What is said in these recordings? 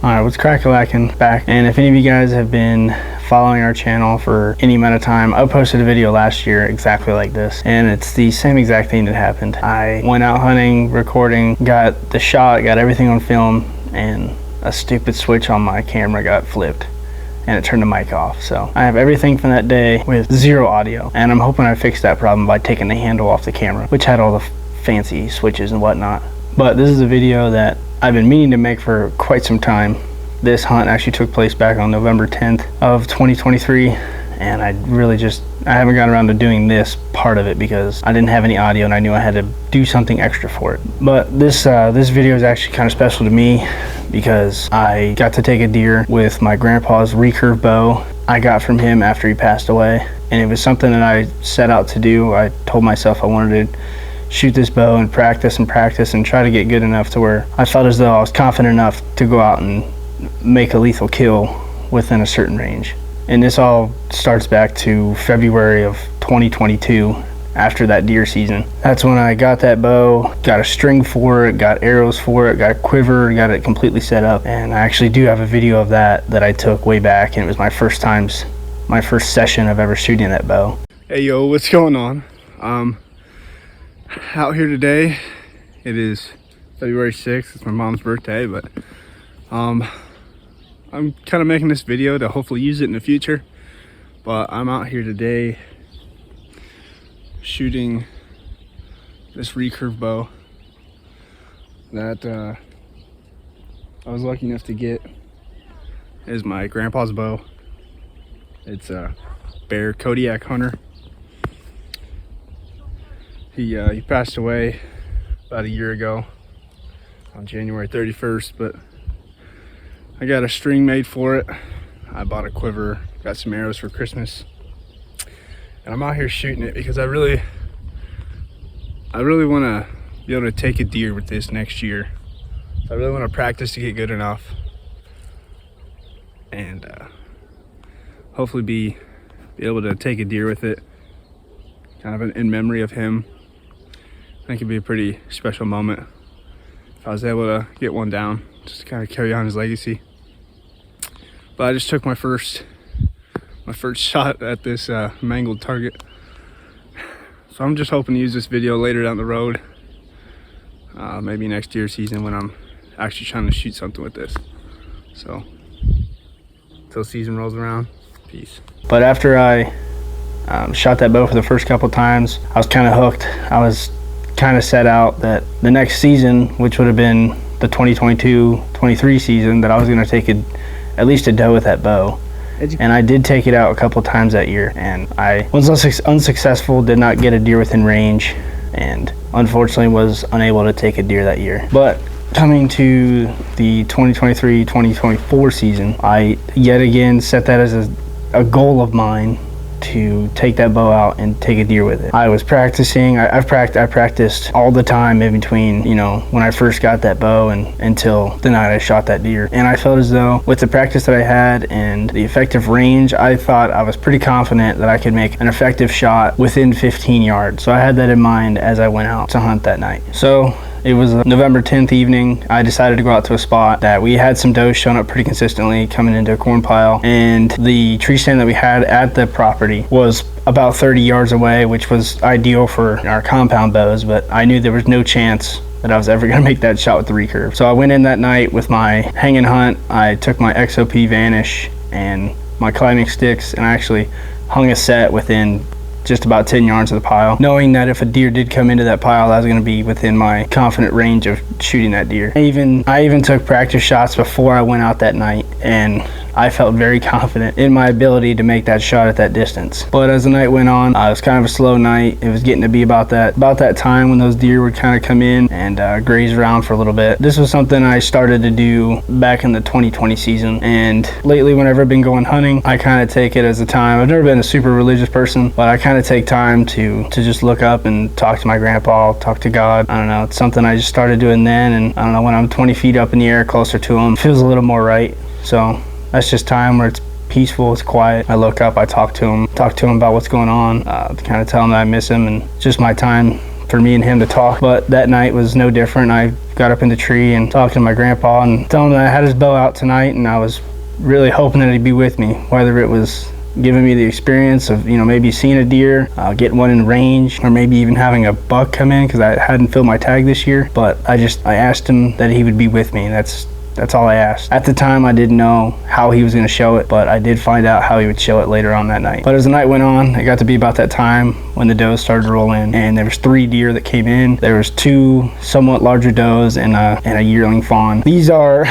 Alright, what's crack-a-lackin' back? And if any of you guys have been following our channel for any amount of time, I posted a video last year exactly like this, and it's the same exact thing that happened. I went out hunting, recording, got the shot, got everything on film, and a stupid switch on my camera got flipped and it turned the mic off. So I have everything from that day with zero audio, and I'm hoping I fixed that problem by taking the handle off the camera, which had all the fancy switches and whatnot. But this is a video that I've been meaning to make for quite some time. This hunt actually took place back on November 10th of 2023, and I haven't gotten around to doing this part of it because I didn't have any audio and I knew I had to do something extra for it. But this video is actually kind of special to me because I got to take a deer with my grandpa's Recurve bow I got from him after he passed away, and it was something that I set out to do. I told myself I wanted to shoot this bow and practice and try to get good enough to where I felt as though I was confident enough to go out and make a lethal kill within a certain range. And this all starts back to February of 2022, after that deer season. That's when I got that bow, got a string for it, got arrows for it, got a quiver, got it completely set up. And I actually do have a video of that I took way back, and it was my first session of ever shooting that bow. Hey yo, what's going on? Out here today. It is February 6th. It's my mom's birthday, but I'm kind of making this video to hopefully use it in the future. But I'm out here today shooting this recurve bow that I was lucky enough to get. Is my grandpa's bow. It's a Bear Kodiak hunter. He passed away about a year ago on January 31st, but I got a string made for it. I bought a quiver, got some arrows for Christmas, and I'm out here shooting it because I really want to be able to take a deer with this next year. So I really want to practice to get good enough, and hopefully be able to take a deer with it, kind of in memory of him. I think it'd be a pretty special moment if I was able to get one down, just to kind of carry on his legacy. But I just took my first shot at this mangled target. So I'm just hoping to use this video later down the road, maybe next year's season when I'm actually trying to shoot something with this. So until season rolls around, peace. But after I shot that bow for the first couple times, I was kind of hooked. I was kind of set out that the next season, which would have been the 2022-23 season, that I was going to take at least a doe with that bow. And I did take it out a couple times that year, and I was unsuccessful, did not get a deer within range, and unfortunately was unable to take a deer that year. But coming to the 2023-2024 season, I yet again set that as a goal of mine to take that bow out and take a deer with it. I was practicing. I practiced all the time in between, when I first got that bow and until the night I shot that deer. And I felt as though with the practice that I had and the effective range, I thought I was pretty confident that I could make an effective shot within 15 yards. So I had that in mind as I went out to hunt that night. So it was a November 10th evening. I decided to go out to a spot that we had some does showing up pretty consistently coming into a corn pile, and the tree stand that we had at the property was about 30 yards away, which was ideal for our compound bows, but I knew there was no chance that I was ever going to make that shot with the recurve. So I went in that night with my hang and hunt. I took my XOP Vanish and my climbing sticks, and I actually hung a set within just about 10 yards of the pile, knowing that if a deer did come into that pile, I was going to be within my confident range of shooting that deer. I even took practice shots before I went out that night, and I felt very confident in my ability to make that shot at that distance. But as the night went on, it was kind of a slow night. It was getting to be about that time when those deer would kind of come in and graze around for a little bit. This was something I started to do back in the 2020 season, and lately whenever I've been going hunting, I kind of take it as a time. I've never been a super religious person, but I kind of take time to just look up and talk to my grandpa, talk to God. I don't know, it's something I just started doing then, and I don't know, when I'm 20 feet up in the air closer to him, it feels a little more right. So that's just time where it's peaceful, it's quiet. I look up, I talk to him about what's going on, to kind of tell him that I miss him, and just my time for me and him to talk, but that night was no different. I got up in the tree and talked to my grandpa and told him that I had his bow out tonight, and I was really hoping that he'd be with me, whether it was giving me the experience of, you know, maybe seeing a deer, getting one in range, or maybe even having a buck come in, because I hadn't filled my tag this year. But I asked him that he would be with me. That's all I asked. At the time, I didn't know how he was going to show it, but I did find out how he would show it later on that night. But as the night went on, it got to be about that time when the does started to roll in, and there was 3 deer that came in. There was 2 somewhat larger does and a yearling fawn. These are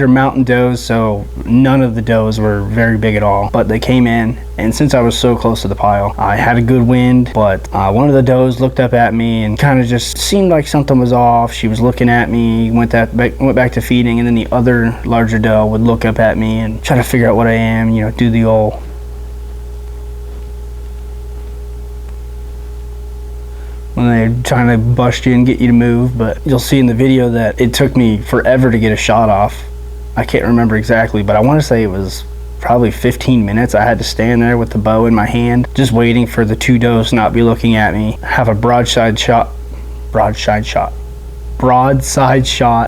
mountain does, so none of the does were very big at all, but they came in. And since I was so close to the pile, I had a good wind, but one of the does looked up at me and kind of just seemed like something was off. She was looking at me, went back to feeding, and then the other larger doe would look up at me and try to figure out what I am, you know, do the old when they're trying to bust you and get you to move. But you'll see in the video that it took me forever to get a shot off. I can't remember exactly, but I want to say it was probably 15 minutes. I had to stand there with the bow in my hand, just waiting for the 2 does to not be looking at me, have a broadside shot,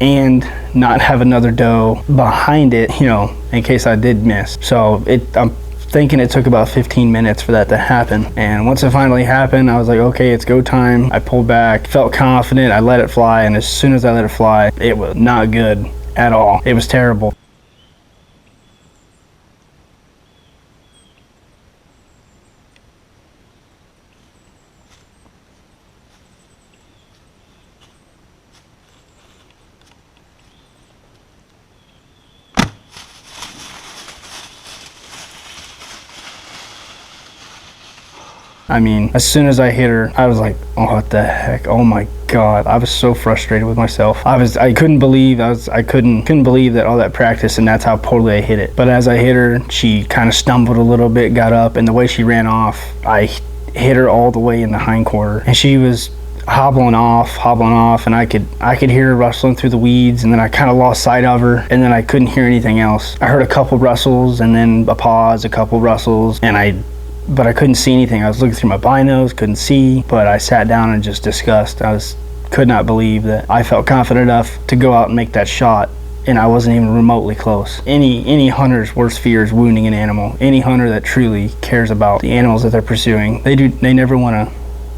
and not have another doe behind it, you know, in case I did miss. So I'm thinking it took about 15 minutes for that to happen. And once it finally happened, I was like, okay, it's go time. I pulled back, felt confident, I let it fly, and as soon as I let it fly, it was not good at all. It was terrible. I mean, as soon as I hit her, I was like, oh, what the heck? Oh my God. I was so frustrated with myself. I couldn't believe that all that practice, and that's how poorly I hit it. But as I hit her, she kind of stumbled a little bit, got up, and the way she ran off, I hit her all the way in the hindquarter, and she was hobbling off, and I could hear her rustling through the weeds, and then I kind of lost sight of her, and then I couldn't hear anything else. I heard a couple rustles, and then a pause, a couple rustles, but I couldn't see anything. I was looking through my binos, couldn't see, but I sat down and just discussed. Could not believe that I felt confident enough to go out and make that shot, and I wasn't even remotely close. Any hunter's worst fear is wounding an animal. Any hunter that truly cares about the animals that they're pursuing, they never want to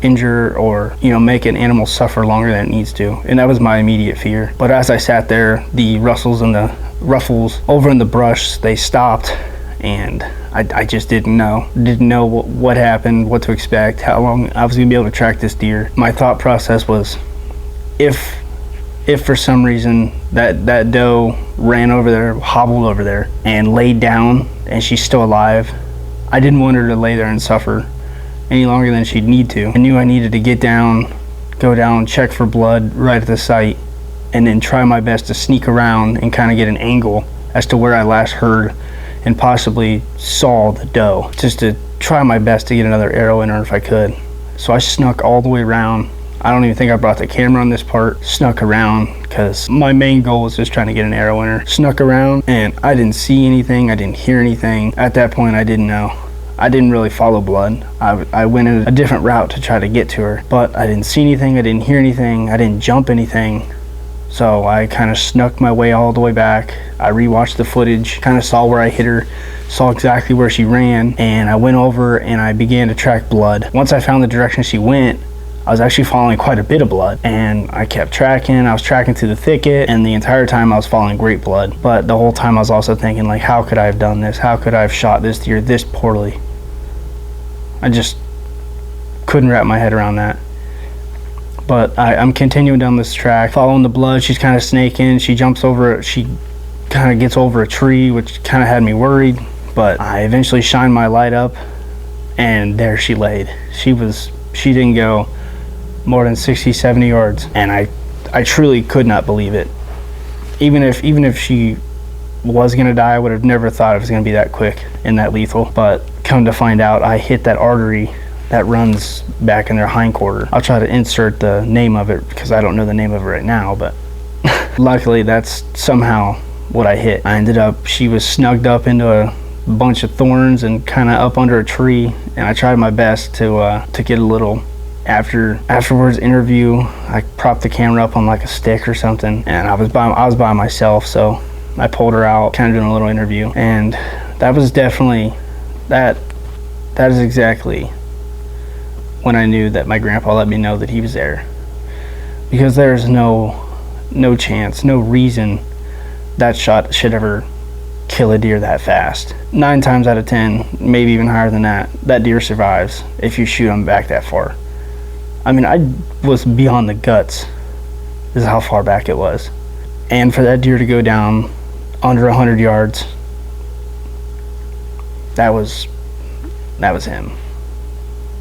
injure or, you know, make an animal suffer longer than it needs to, and that was my immediate fear. But as I sat there, the rustles and the ruffles over in the brush, they stopped, and I just didn't know what happened, what to expect, how long I was gonna be able to track this deer. My thought process was, if for some reason that doe ran over there, hobbled over there, and laid down, and she's still alive, I didn't want her to lay there and suffer any longer than she'd need to. I knew I needed to go down, check for blood right at the site, and then try my best to sneak around and kind of get an angle as to where I last heard and possibly saw the doe, just to try my best to get another arrow in her if I could. So I snuck all the way around. I don't even think I brought the camera on this part. Snuck around because my main goal was just trying to get an arrow in her. Snuck around, and I didn't see anything, I didn't hear anything. At that point, I didn't know. I didn't really follow blood. I went in a different route to try to get to her, but I didn't see anything, I didn't hear anything, I didn't jump anything. So I kind of snuck my way all the way back. I rewatched the footage, kind of saw where I hit her, saw exactly where she ran, and I went over and I began to track blood. Once I found the direction she went, I was actually following quite a bit of blood, and I kept tracking. I was tracking through the thicket, and the entire time I was following great blood. But the whole time I was also thinking, like, how could I have done this? How could I have shot this deer this poorly? I just couldn't wrap my head around that. But I'm continuing down this track, following the blood. She's kind of snaking. She kind of gets over a tree, which kind of had me worried. But I eventually shined my light up, and there she laid. She didn't go more than 60, 70 yards, and I truly could not believe it. Even if she was gonna die, I would have never thought it was gonna be that quick and that lethal. But come to find out, I hit that artery that runs back in their hindquarter. I'll try to insert the name of it because I don't know the name of it right now, but luckily that's somehow what I hit. She was snugged up into a bunch of thorns and kind of up under a tree, and I tried my best to get a little afterwards interview, I propped the camera up on like a stick or something, and I was by myself, so I pulled her out, kind of doing a little interview, and that was definitely that is exactly when I knew that my grandpa let me know that he was there, because there's no chance, no reason that shot should ever kill a deer that fast. 9 times out of 10, maybe even higher than that, that deer survives if you shoot him back that far. I mean, I was beyond the guts. This is how far back it was. And for that deer to go down under 100 yards, that was him.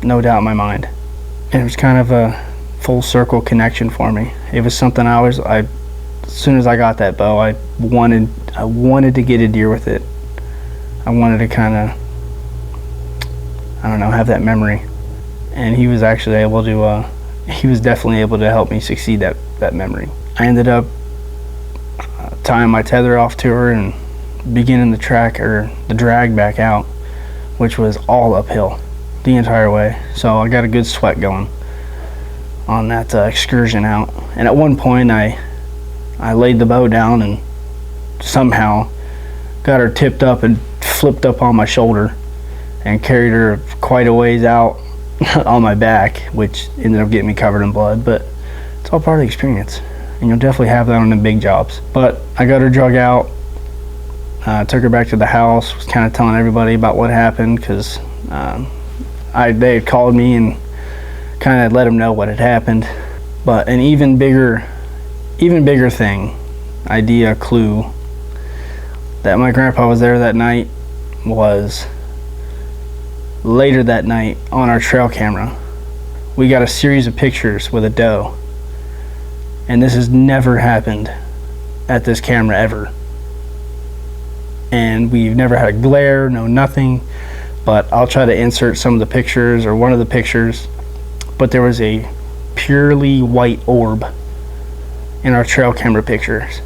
No doubt in my mind. And it was kind of a full circle connection for me. It was something as soon as I got that bow, I wanted to get a deer with it. I wanted to kind of, I don't know, have that memory. And he was actually able to, he was definitely able to help me succeed that memory. I ended up tying my tether off to her and beginning the drag back out, which was all uphill the entire way. So I got a good sweat going on that excursion out. And at one point I laid the bow down and somehow got her tipped up and flipped up on my shoulder and carried her quite a ways out on my back, which ended up getting me covered in blood. But it's all part of the experience, and you'll definitely have that on the big jobs. But I got her drug out, took her back to the house, was kind of telling everybody about what happened, because they had called me and kind of let them know what had happened. But an even bigger thing, idea, clue that my grandpa was there that night was later that night on our trail camera. We got a series of pictures with a doe, and this has never happened at this camera ever. And we've never had a glare, no nothing, but I'll try to insert some of the pictures or one of the pictures. But there was a purely white orb in our trail camera pictures,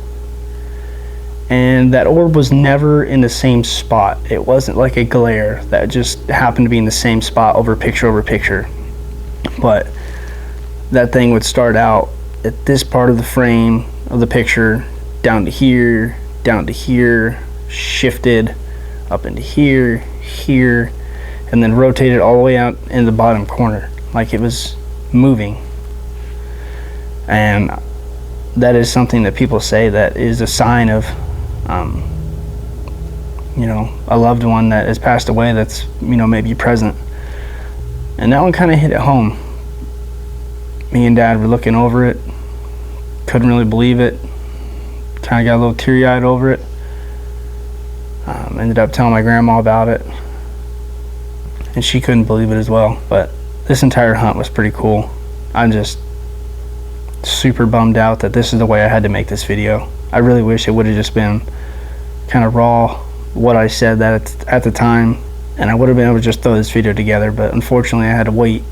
and that orb was never in the same spot. It wasn't like a glare that just happened to be in the same spot over picture, but that thing would start out at this part of the frame of the picture, down to here, shifted up into here, and then rotated all the way out in the bottom corner like it was moving. And that is something that people say that is a sign of a loved one that has passed away that's maybe present. And that one kind of hit it home. Me and Dad were looking over it, couldn't really believe it, kind of got a little teary-eyed over it. Ended up telling my grandma about it, and she couldn't believe it as well. But this entire hunt was pretty cool. I'm just super bummed out that this is the way I had to make this video. I really wish it would have just been kind of raw, what I said that at the time, and I would have been able to just throw this video together. But unfortunately I had to wait.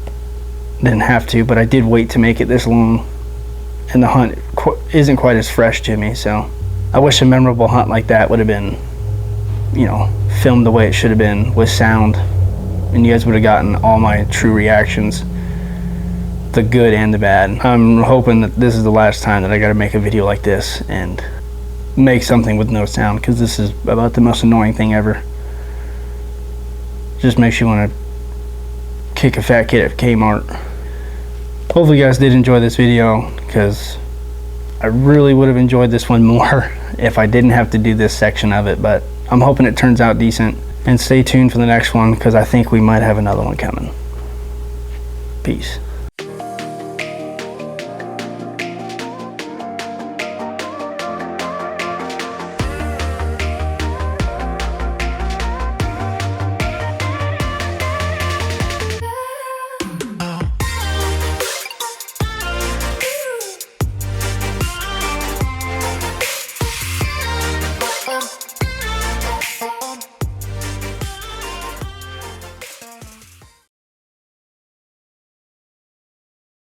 Didn't have to, but I did wait to make it this long, and the hunt isn't quite as fresh to me. So I wish a memorable hunt like that would have been filmed the way it should have been, with sound, and you guys would have gotten all my true reactions, the good and the bad. I'm hoping that this is the last time that I gotta make a video like this and make something with no sound, because this is about the most annoying thing ever. Just makes you want to kick a fat kid at Kmart. Hopefully you guys did enjoy this video, because I really would have enjoyed this one more if I didn't have to do this section of it. But I'm hoping it turns out decent, and stay tuned for the next one, because I think we might have another one coming. Peace.